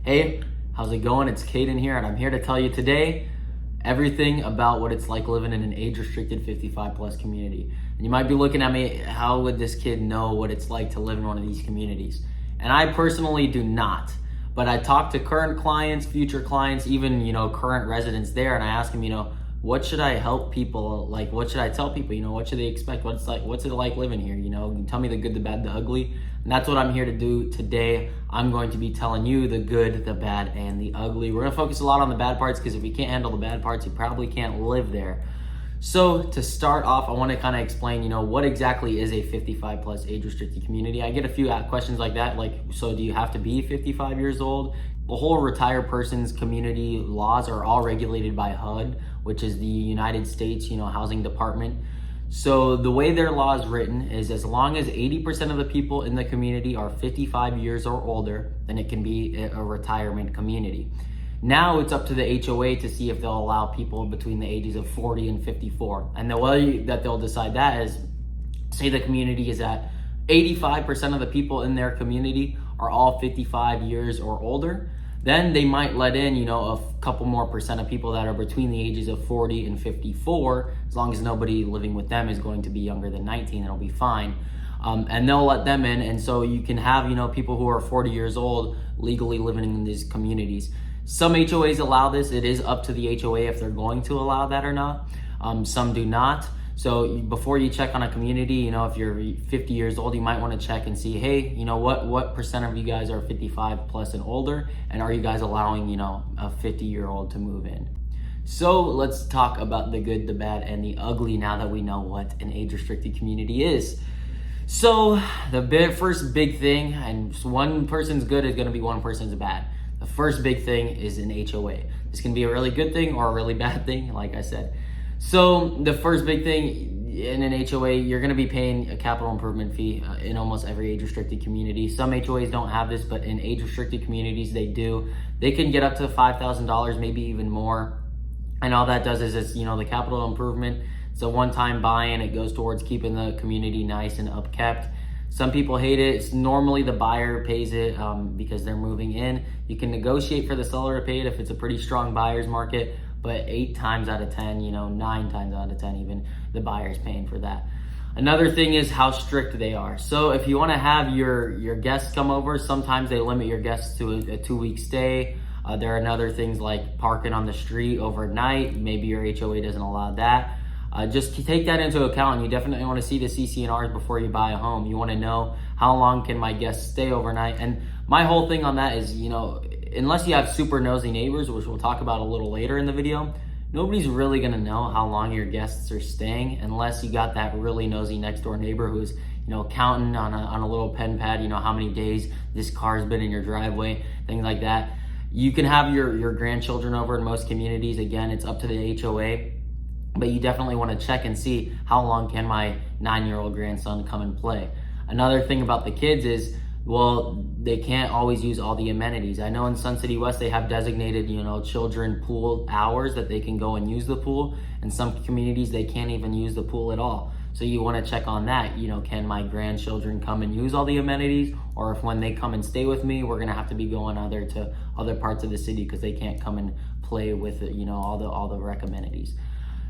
Hey, how's it going? It's Caden here, and I'm here to tell you today everything about what it's like living in an age-restricted 55 plus community. And you might be looking at me, how would this kid know what it's like to live in one of these communities? And I personally do not. But I talk to current clients, future clients, even, current residents there, and I ask them, what should I help people, like, what should I tell people, what should they expect, what's it like living here, tell me the good, the bad, the ugly, and that's what I'm here to do today. I'm going to be telling you the good, the bad, and the ugly. We're gonna focus a lot on the bad parts, because if you can't handle the bad parts, you probably can't live there. So to start off, I want to kind of explain, what exactly is a 55 plus age restricted community. I get a few questions like that, like, so do you have to be 55 years old? The whole retired persons community laws are all regulated by HUD, which is the United States, Housing Department. So the way their law is written is as long as 80% of the people in the community are 55 years or older, then it can be a retirement community. Now it's up to the HOA to see if they'll allow people between the ages of 40 and 54. And the way that they'll decide that is, say the community is at 85% of the people in their community are all 55 years or older, then they might let in, a couple more percent of people that are between the ages of 40 and 54, as long as nobody living with them is going to be younger than 19, it'll be fine. And they'll let them in, and so you can have, people who are 40 years old legally living in these communities. Some HOAs allow this. It is up to the HOA if they're going to allow that or not. Some do not. So before you check on a community, if you're 50 years old, you might want to check and see, hey, what percent of you guys are 55 plus and older, and are you guys allowing, a 50-year-old to move in? So let's talk about the good, the bad, and the ugly now that we know what an age-restricted community is. So the first big thing, and one person's good is going to be one person's bad. The first big thing is an HOA. This can be a really good thing or a really bad thing, like I said. So the first big thing in an HOA, you're going to be paying a capital improvement fee in almost every age-restricted community. Some HOAs don't have this, but in age-restricted communities, they do. They can get up to $5,000, maybe even more. And all that does is it's, the capital improvement. It's a one-time buy-in. It goes towards keeping the community nice and upkept. Some people hate it. It's normally the buyer pays it because they're moving in. You can negotiate for the seller to pay it if it's a pretty strong buyer's market, but 8 times out of 10, 9 times out of 10 even, the buyer's paying for that. Another thing is how strict they are. So if you want to have your guests come over, sometimes they limit your guests to a 2-week stay. There are other things like parking on the street overnight. Maybe your HOA doesn't allow that. Just take that into account, and you definitely want to see the CC&Rs before you buy a home. You want to know, how long can my guests stay overnight? And my whole thing on that is, unless you have super nosy neighbors, which we'll talk about a little later in the video, nobody's really going to know how long your guests are staying unless you got that really nosy next door neighbor who's, counting on a little pen pad, how many days this car's been in your driveway, things like that. You can have your grandchildren over in most communities. Again, it's up to the HOA. But you definitely want to check and see, how long can my 9-year-old grandson come and play? Another thing about the kids is, well, they can't always use all the amenities. I know in Sun City West, they have designated, children pool hours that they can go and use the pool. In some communities, they can't even use the pool at all. So you want to check on that. Can my grandchildren come and use all the amenities? Or if when they come and stay with me, we're going to have to be going to other parts of the city because they can't come and play with, all the rec amenities.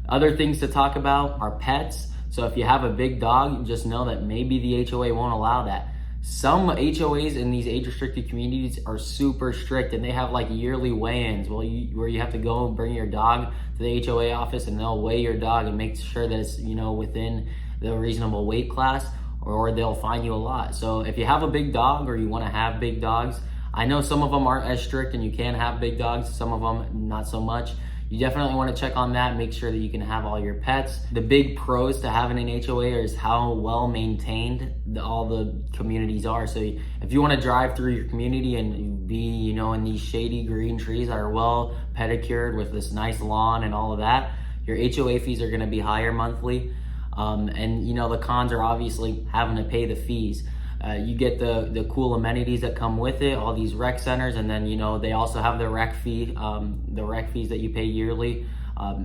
Other things to talk about are pets. So if you have a big dog, just know that maybe the HOA won't allow that. Some HOAs in these age-restricted communities are super strict, and they have like yearly weigh-ins where you have to go and bring your dog to the HOA office, and they'll weigh your dog and make sure that it's within the reasonable weight class, or they'll fine you a lot. So if you have a big dog or you want to have big dogs, I know some of them aren't as strict and you can have big dogs, some of them not so much. You definitely want to check on that, make sure that you can have all your pets. The big pros to having an HOA is how well maintained all the communities are. So if you want to drive through your community and be, in these shady green trees that are well pedicured with this nice lawn and all of that, your HOA fees are going to be higher monthly. And the cons are obviously having to pay the fees. You get the cool amenities that come with it, all these rec centers, and then they also have the rec fees that you pay yearly.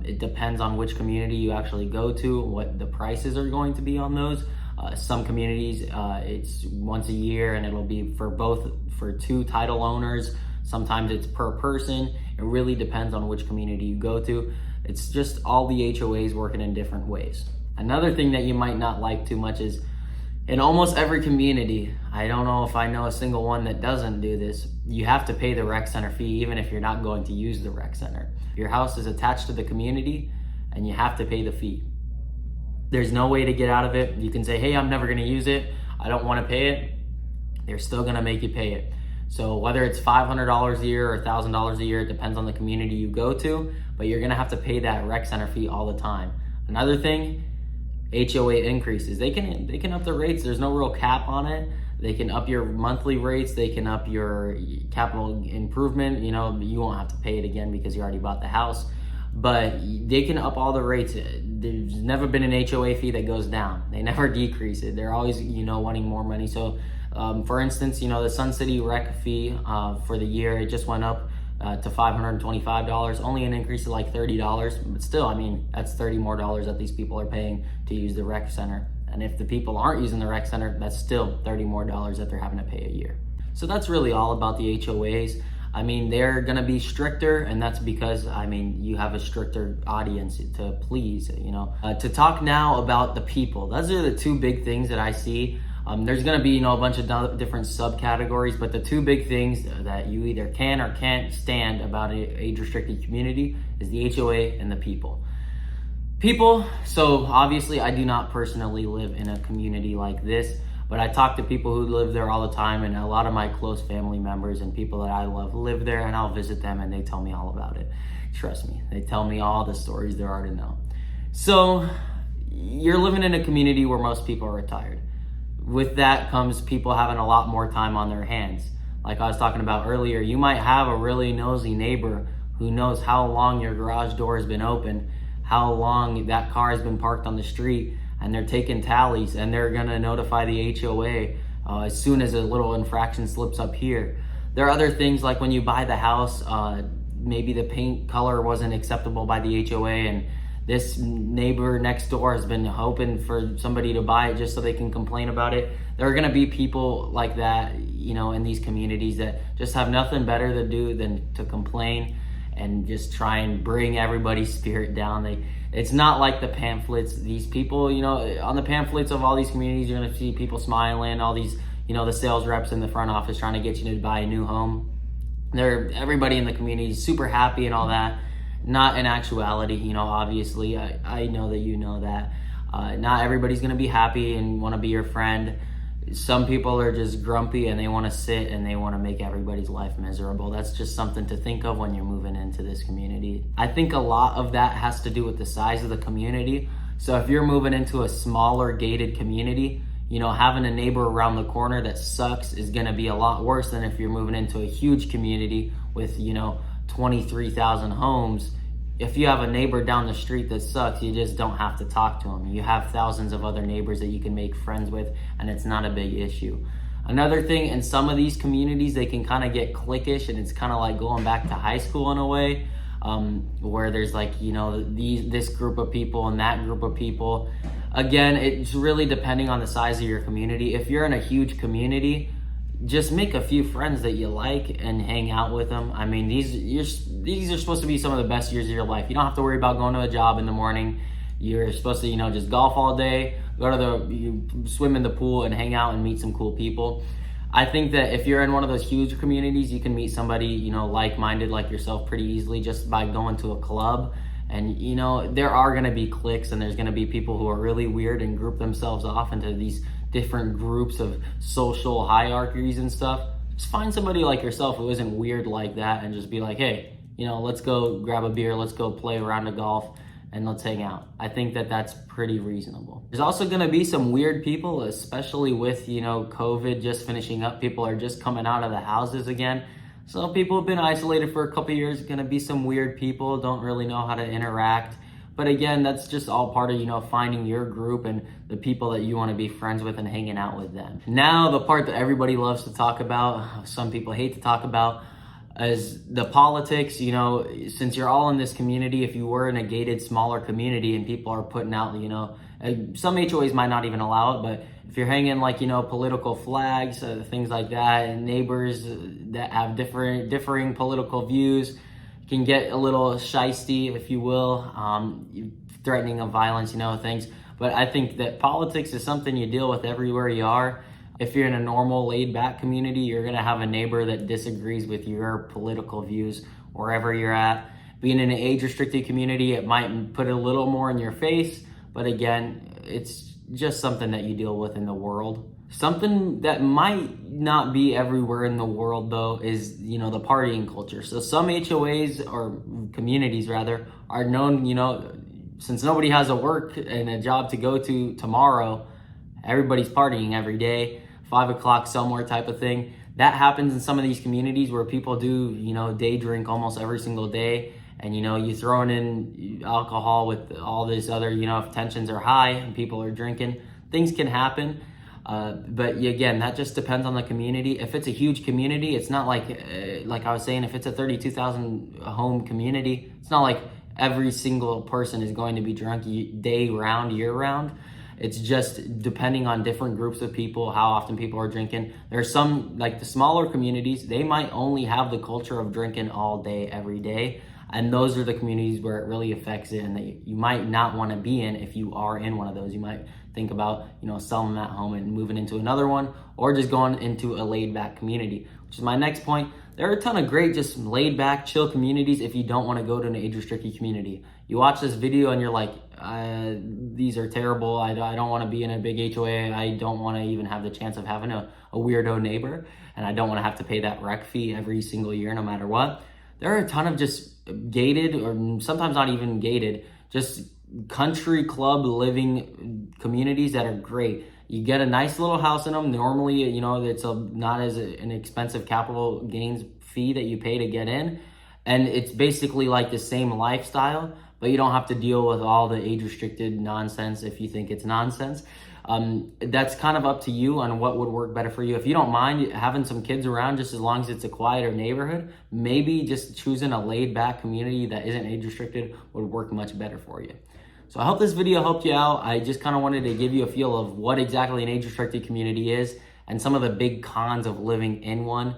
It depends on which community you actually go to, what the prices are going to be on those. Some communities, it's once a year, and it'll be for 2 title owners. Sometimes it's per person. It really depends on which community you go to. It's just all the HOAs working in different ways. Another thing that you might not like too much is in almost every community, I don't know if I know a single one that doesn't do this, you have to pay the rec center fee even if you're not going to use the rec center. Your house is attached to the community and you have to pay the fee. There's no way to get out of it. You can say, hey, I'm never gonna use it, I don't wanna pay it. They're still gonna make you pay it. So whether it's $500 a year or $1,000 a year, it depends on the community you go to, but you're gonna have to pay that rec center fee all the time. Another thing, HOA increases. They can up the rates. There's no real cap on it. They can up your monthly rates. They can up your capital improvement. You know, you won't have to pay it again because you already bought the house. But they can up all the rates. There's never been an HOA fee that goes down. They never decrease it. They're always, wanting more money. So, for instance, the Sun City rec fee for the year, it just went up to $525, only an increase of like $30, but still, that's $30 more that these people are paying to use the rec center. And if the people aren't using the rec center, that's still $30 more that they're having to pay a year. So that's really all about the HOAs. They're gonna be stricter, and that's because, you have a stricter audience to please, To talk now about the people, those are the two big things that I see. There's gonna be, a bunch of different subcategories, but the two big things that you either can or can't stand about an age-restricted community is the HOA and the people. People, so obviously I do not personally live in a community like this, but I talk to people who live there all the time, and a lot of my close family members and people that I love live there, and I'll visit them and they tell me all about it. Trust me, they tell me all the stories there are to know. So you're living in a community where most people are retired. With that comes people having a lot more time on their hands. Like I was talking about earlier, you might have a really nosy neighbor who knows how long your garage door has been open, how long that car has been parked on the street, and they're taking tallies, and they're gonna notify the HOA as soon as a little infraction slips up here. There are other things like when you buy the house, maybe the paint color wasn't acceptable by the HOA, and this neighbor next door has been hoping for somebody to buy it just so they can complain about it. There are gonna be people like that, in these communities that just have nothing better to do than to complain and just try and bring everybody's spirit down. It's not like the pamphlets. These people, on the pamphlets of all these communities, you're gonna see people smiling, all these, the sales reps in the front office trying to get you to buy a new home. Everybody in the community is super happy and all that. Not in actuality, obviously, I know that you know that. Not everybody's gonna be happy and wanna be your friend. Some people are just grumpy and they wanna sit and they wanna make everybody's life miserable. That's just something to think of when you're moving into this community. I think a lot of that has to do with the size of the community. So if you're moving into a smaller gated community, having a neighbor around the corner that sucks is gonna be a lot worse than if you're moving into a huge community with, 23,000 homes. If you have a neighbor down the street that sucks, you just don't have to talk to them. You have thousands of other neighbors that you can make friends with, and it's not a big issue. Another thing, in some of these communities, they can kind of get cliquish, and it's kind of like going back to high school in a way, where there's like, this group of people and that group of people. Again, it's really depending on the size of your community. If you're in a huge community, just make a few friends that you like and hang out with them. These are supposed to be some of the best years of your life. You don't have to worry about going to a job in the morning. You're supposed to, just golf all day, you swim in the pool and hang out and meet some cool people. I think that if you're in one of those huge communities, you can meet somebody, like-minded like yourself pretty easily just by going to a club. And, there are gonna be cliques, and there's gonna be people who are really weird and group themselves off into these different groups of social hierarchies and stuff. Just find somebody like yourself who isn't weird like that and just be like, hey, let's go grab a beer, let's go play a round of golf, and let's hang out. I think that that's pretty reasonable. There's also gonna be some weird people, especially with, COVID just finishing up. People are just coming out of the houses again. So people have been isolated for a couple of years. Gonna be some weird people, don't really know how to interact. But again, that's just all part of, finding your group and the people that you want to be friends with and hanging out with them. Now, the part that everybody loves to talk about, some people hate to talk about, is the politics. Since you're all in this community, if you were in a gated, smaller community and people are putting out, some HOAs might not even allow it, but if you're hanging like, political flags, things like that, and neighbors that have differing political views can get a little shisty, if you will, threatening of violence, things. But I think that politics is something you deal with everywhere you are. If you're in a normal, laid-back community, you're gonna have a neighbor that disagrees with your political views wherever you're at. Being in an age-restricted community, it might put it a little more in your face, but again, it's just something that you deal with in the world. Something that might not be everywhere in the world, though, is, the partying culture. So some HOAs, or communities rather, are known, since nobody has a work and a job to go to tomorrow, everybody's partying every day, 5 o'clock somewhere type of thing. That happens in some of these communities where people do, day drink almost every single day. And, you throwing in alcohol with all this other, if tensions are high and people are drinking, things can happen. But again, that just depends on the community. If it's a huge community, it's not like I was saying, if it's a 32,000 home community, it's not like every single person is going to be drunk day round, year round. It's just depending on different groups of people, how often people are drinking. There's some, like the smaller communities, they might only have the culture of drinking all day, every day. And those are the communities where it really affects it, and that you might not want to be in if you are in one of those. You might think about, selling that home and moving into another one, or just going into a laid back community, which is my next point. There are a ton of great, just laid back, chill communities if you don't want to go to an age restricted community. You watch this video and you're like, these are terrible. I don't want to be in a big HOA. I don't want to even have the chance of having a weirdo neighbor. And I don't want to have to pay that rec fee every single year, no matter what. There are a ton of just gated, or sometimes not even gated, just country club living communities that are great. You get a nice little house in them. Normally, it's not as an expensive capital gains fee that you pay to get in. And it's basically like the same lifestyle, but you don't have to deal with all the age-restricted nonsense if you think it's nonsense. That's kind of up to you on what would work better for you. If you don't mind having some kids around, just as long as it's a quieter neighborhood, maybe just choosing a laid-back community that isn't age-restricted would work much better for you. So I hope this video helped you out. I just kind of wanted to give you a feel of what exactly an age-restricted community is and some of the big cons of living in one.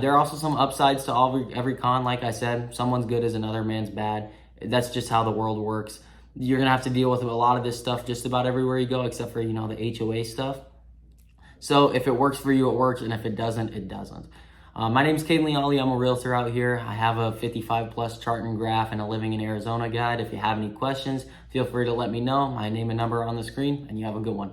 There are also some upsides to every con. Like I said, someone's good is another man's bad. That's just how the world works. You're gonna have to deal with a lot of this stuff just about everywhere you go, except for, the HOA stuff. So if it works for you, it works, and if it doesn't, it doesn't. My name is Caden Leali. I'm a realtor out here. I have a 55 plus chart and graph and a living in Arizona guide. If you have any questions, feel free to let me know. My name and number are on the screen, and you have a good one.